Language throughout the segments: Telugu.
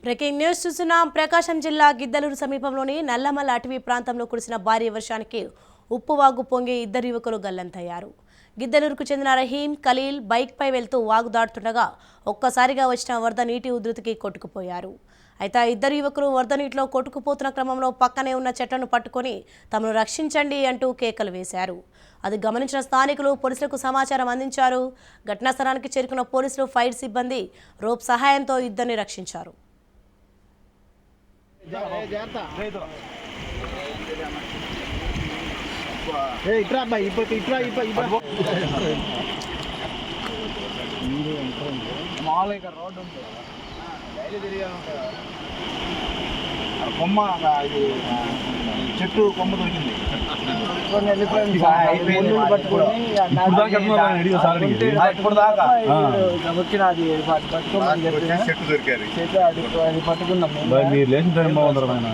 బ్రేకింగ్ న్యూస్ చూస్తున్నాం. ప్రకాశం జిల్లా గిద్దలూరు సమీపంలోని నల్లమల్ల అటవీ ప్రాంతంలో కురిసిన భారీ వర్షానికి ఉప్పువాగు పొంగి ఇద్దరు యువకులు గల్లంతయ్యారు. గిద్దలూరుకు చెందిన రహీం, ఖలీల్ బైక్పై వెళ్తూ వాగు దాటుతుండగా ఒక్కసారిగా వచ్చిన వరద నీటి ఉధృతికి కొట్టుకుపోయారు. అయితే ఇద్దరు యువకులు వరద నీటిలో కొట్టుకుపోతున్న క్రమంలో పక్కనే ఉన్న చెట్లను పట్టుకొని తమను రక్షించండి అంటూ కేకలు వేశారు. అది గమనించిన స్థానికులు పోలీసులకు సమాచారం అందించారు. ఘటనా స్థలానికి చేరుకున్న పోలీసులు, ఫైర్ సిబ్బంది రోప్ సహాయంతో ఇద్దరిని రక్షించారు. మామూలుగా రోడ్డు ఉంటుంది డైలీ తిరిగా ఉంటుంది. కొమ్మ చెట్టు కొమ్మ దొరికింది. ఇప్పుడు దాకా వచ్చిన అది చెట్టు దొరికారు. చెట్టు అది పట్టుకున్నాం. మీరు లేచిన టైం బాగుందరమైన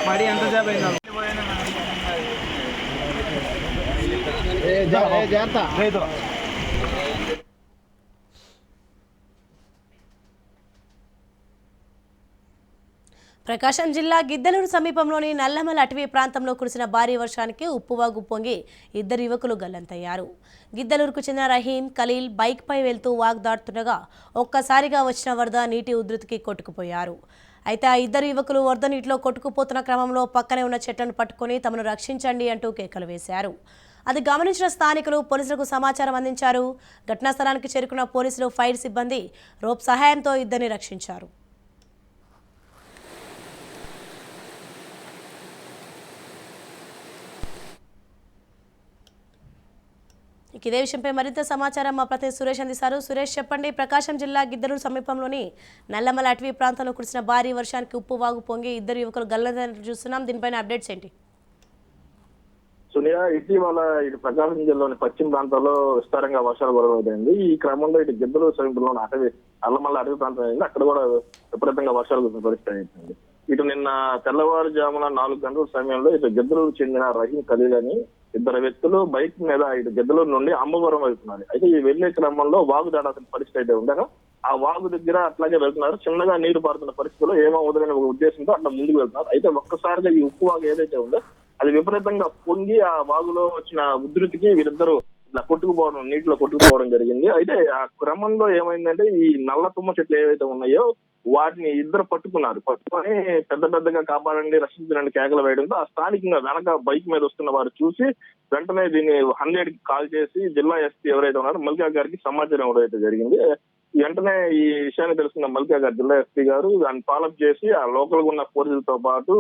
పడి ఎంతసేపు అయిందా? ప్రకాశం జిల్లా గిద్దలూరు సమీపంలోని నల్లమల్ల అటవీ ప్రాంతంలో కురిసిన భారీ వర్షానికి ఉప్పువాగు పొంగి ఇద్దరు యువకులు గల్లంతయ్యారు. గిద్దలూరుకు చెందిన రహీం, ఖలీల్ బైక్పై వెళ్తూ వాగు దాటుతుండగా ఒక్కసారిగా వచ్చిన వరద నీటి ఉధృతికి కొట్టుకుపోయారు. అయితే ఆ ఇద్దరు యువకులు వరద నీటిలో కొట్టుకుపోతున్న క్రమంలో పక్కనే ఉన్న చెట్లను పట్టుకొని తమను రక్షించండి అంటూ కేకలు వేశారు. అది గమనించిన స్థానికులు పోలీసులకు సమాచారం అందించారు. ఘటనా స్థలానికి చేరుకున్న పోలీసులు, ఫైర్ సిబ్బంది రోప్ సహాయంతో ఇద్దరిని రక్షించారు. ఇదే విషయంపై మరింత సమాచారం మా ప్రతినిధి సురేష్ అందిస్తారు. సురేష్, చెప్పండి. ప్రకాశం జిల్లా గిద్దలూరు సమీపంలోని నల్లమల్ల అటవీ ప్రాంతంలో కురిసిన భారీ వర్షానికి ఉప్పువాగు పొంగి ఇద్దరు యువకులు గల్లంతైనట్టు చూస్తున్నాం. దీనిపైన అప్డేట్స్ ఏంటి? సునీయ, ఇటీవల ఇటు ప్రకాశం జిల్లాలోని పశ్చిమ ప్రాంతాల్లో విస్తారంగా వర్షాలు కురవబడింది. ఈ క్రమంలో ఇటు గిద్దలూరు సమీపంలోని నల్లమల్ల అటవీ ప్రాంతం అయింది. అక్కడ కూడా విపరీతంగా వర్షాలు కురిసిన పరిస్థితి అయింది. ఇటు నిన్న తెల్లవారుజామున 4 గంటల సమయంలో ఇటు గిద్దలూరు చెందిన రహీం, ఖలీల్ అని ఇద్దరు వ్యక్తులు బైక్ మీద ఇటు గిద్దలూరు నుండి అంబవరం వెళ్తున్నారు. అయితే ఈ వెళ్లే క్రమంలో వాగు దాడాల్సిన పరిస్థితి అయితే ఉండగా ఆ వాగు దగ్గర అట్లాగే వెళ్తున్నారు. చిన్నగా నీరు పారుతున్న పరిస్థితిలో ఏమవుతుందనే ఒక ఉద్దేశంతో అట్లా ముందుకు వెళ్తున్నారు. అయితే ఒక్కసారిగా ఈ ఉప్పు వాగు ఏదైతే ఉందో అది విపరీతంగా పొంగి ఆ వాగులో వచ్చిన ఉధృతికి వీరిద్దరూ ఇలా కొట్టుకుపోవడం, నీటిలో కొట్టుకుపోవడం జరిగింది. అయితే ఆ క్రమంలో ఏమైందంటే ఈ నల్ల తుమ్మ చెట్లు ఏవైతే ఉన్నాయో వాటిని ఇద్దరు పట్టుకున్నారు. పట్టుకొని పెద్దగా కాపాడండి, రక్షించండి కేకలు వేయడంతో ఆ స్థానికంగా వెనక బైక్ మీద వస్తున్న వారు చూసి వెంటనే దీన్ని 100కి కాల్ చేసి జిల్లా ఎస్పీ ఎవరైతే ఉన్నారో మల్కా గారికి సమాచారం ఎవరైతే జరిగింది. వెంటనే ఈ విషయాన్ని తెలుసుకున్న మల్కా గారు, జిల్లా ఎస్పీ గారు దాన్ని ఫాలోఅప్ చేసి ఆ లోకల్ ఉన్న పోలీసులతో పాటు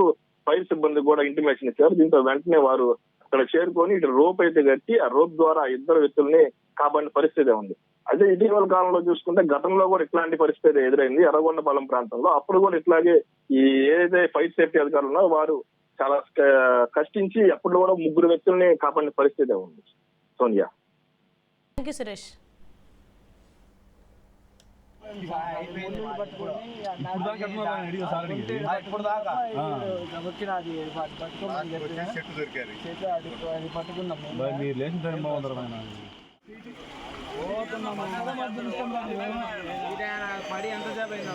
ఫైర్ సిబ్బంది కూడా ఇంటిమేషన్ ఇచ్చారు. దీంతో వెంటనే వారు అక్కడ చేరుకొని ఇటు రోప్ అయితే కట్టి ఆ రోప్ ద్వారా ఇద్దరు వ్యక్తుల్ని కాపాడిన పరిస్థితి ఉంది. అదే ఇటీవల కాలంలో చూసుకుంటే గతంలో కూడా ఇట్లాంటి పరిస్థితి ఎదురైంది ఎర్రగొండపాలెం ప్రాంతంలో. అప్పుడు కూడా ఇట్లాగే ఈ ఏదైతే ఫైర్ సేఫ్టీ అధికారులు ఉన్నారో వారు చాలా కష్టించి అప్పుడు కూడా 3 వ్యక్తుల్ని కాపాడిన పరిస్థితి ఉంది. సోనియా, థాంక్యూ సురేష్. ఇప్పుడు దాకా వచ్చిన అది చెట్టు దొరికారు. చెట్టు అది పట్టుకున్నాం. మీరు లేచిన టైం బాగుందరమైన పడి ఎంతసేపు అయిందా?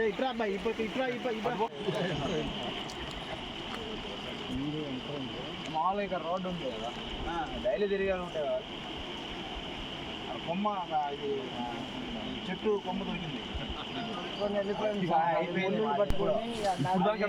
ఇట్రా అబ్బాయి, ఇట్రా మామూలుగా రోడ్డు ఉంటుంది కదా, డైలీ తిరిగా ఉంటాయి కదా. కొమ్మ చెట్టు కొమ్మ దొరికింది.